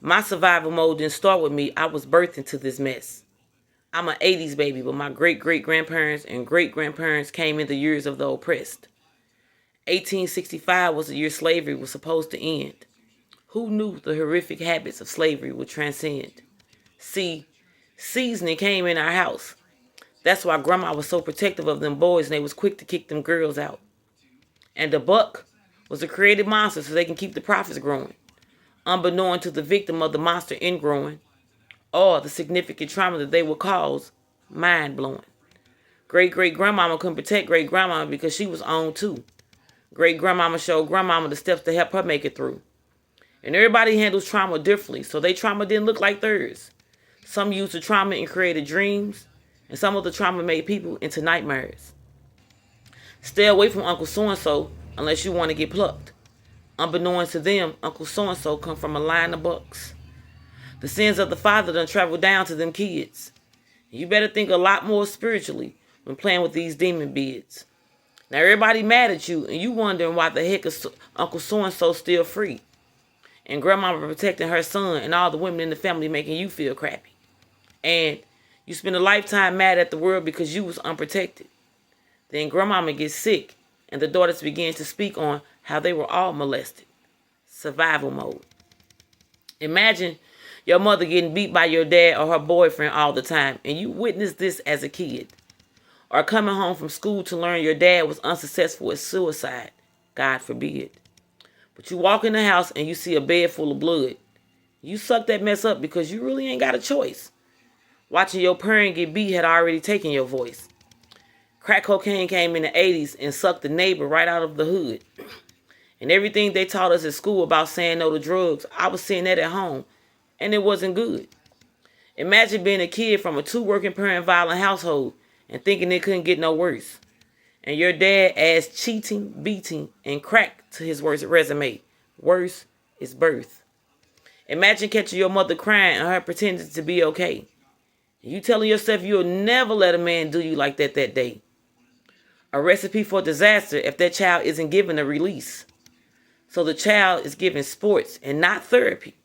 My survival mode didn't start with me. I was birthed into this mess. I'm an 80s baby, but my great-great-grandparents and great-grandparents came in the years of the oppressed. 1865 was the year slavery was supposed to end. Who knew the horrific habits of slavery would transcend? See, seasoning came in our house. That's why grandma was so protective of them boys and they was quick to kick them girls out. And the buck was a created monster so they can keep the profits growing, unbeknown to the victim of the monster ingrowing, or the significant trauma that they would cause, mind-blowing. Great-great-grandmama couldn't protect great-grandmama because she was on too. Great-grandmama showed grandmama the steps to help her make it through. And everybody handles trauma differently, so their trauma didn't look like theirs. Some used the trauma and created dreams, and some of the trauma made people into nightmares. Stay away from Uncle So-and-so unless you want to get plucked. Unbeknownst to them, Uncle So-and-so come from a line of bucks. The sins of the father done travel down to them kids. You better think a lot more spiritually when playing with these demon bids. Now everybody mad at you, and you wondering why the heck is Uncle So-and-so still free. And grandma protecting her son and all the women in the family making you feel crappy. And you spend a lifetime mad at the world because you was unprotected. Then grandmama gets sick, and the daughters begin to speak on how they were all molested. Survival mode. Imagine your mother getting beat by your dad or her boyfriend all the time, and you witnessed this as a kid. Or coming home from school to learn your dad was unsuccessful at suicide. God forbid. But you walk in the house and you see a bed full of blood. You suck that mess up because you really ain't got a choice. Watching your parent get beat had already taken your voice. Crack cocaine came in the 80s and sucked the neighbor right out of the hood. And everything they taught us at school about saying no to drugs, I was seeing that at home, and it wasn't good. Imagine being a kid from a 2 working parent violent household and thinking it couldn't get no worse. And your dad adds cheating, beating, and crack to his worst resume. Worse is birth. Imagine catching your mother crying and her pretending to be okay. And you telling yourself you'll never let a man do you like that day. A recipe for disaster if that child isn't given a release. So the child is given sports and not therapy.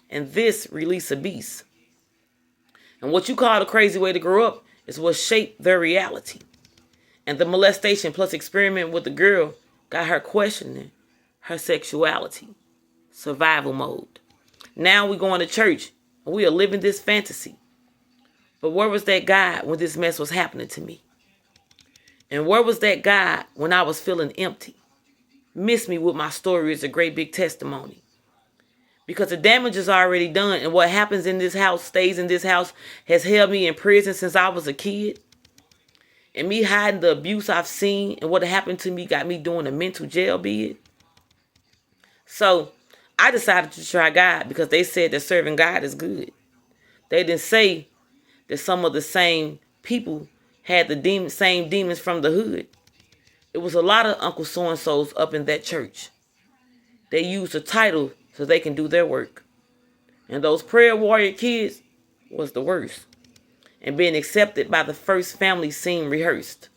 And this release a beast. And what you call the crazy way to grow up is what shaped their reality. And the molestation plus experiment with the girl got her questioning her sexuality. Survival mode. Now we going to church and we are living this fantasy. But where was that God when this mess was happening to me? And where was that God when I was feeling empty? Miss me with my story is a great big testimony. Because the damage is already done and what happens in this house stays in this house has held me in prison since I was a kid. And me hiding the abuse I've seen and what happened to me got me doing a mental jail bid. So I decided to try God because they said that serving God is good. They didn't say that some of the same people had the same demons from the hood. It was a lot of Uncle So-and-sos up in that church. They used a title so they can do their work. And those prayer warrior kids was the worst. And being accepted by the first family seemed rehearsed.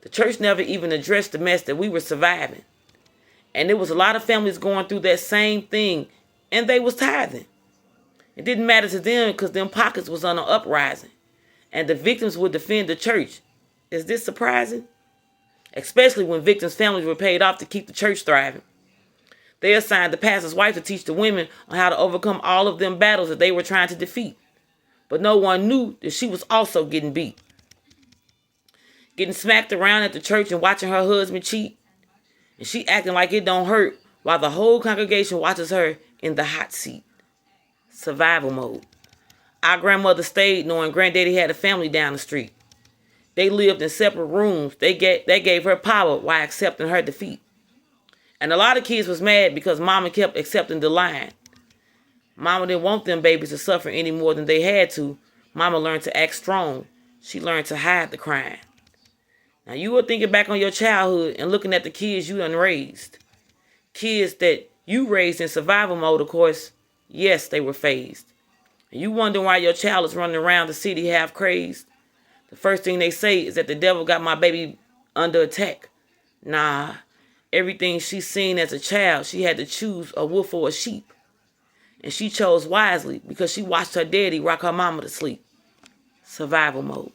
The church never even addressed the mess that we were surviving. And there was a lot of families going through that same thing, and they was tithing. It didn't matter to them because them pockets was on an uprising. And the victims would defend the church. Is this surprising? Especially when victims' families were paid off to keep the church thriving. They assigned the pastor's wife to teach the women on how to overcome all of them battles that they were trying to defeat. But no one knew that she was also getting beat. Getting smacked around at the church and watching her husband cheat. And she acting like it don't hurt while the whole congregation watches her in the hot seat. Survival mode. Our grandmother stayed knowing granddaddy had a family down the street. They lived in separate rooms. They gave her power while accepting her defeat. And a lot of kids was mad because mama kept accepting the line. Mama didn't want them babies to suffer any more than they had to. Mama learned to act strong. She learned to hide the crying. Now you were thinking back on your childhood and looking at the kids you done raised. Kids that you raised in survival mode, of course. Yes, they were phased. And you wonder why your child is running around the city half crazed. The first thing they say is that the devil got my baby under attack. Nah, everything she seen as a child, she had to choose a wolf or a sheep. And she chose wisely because she watched her daddy rock her mama to sleep. Survival mode.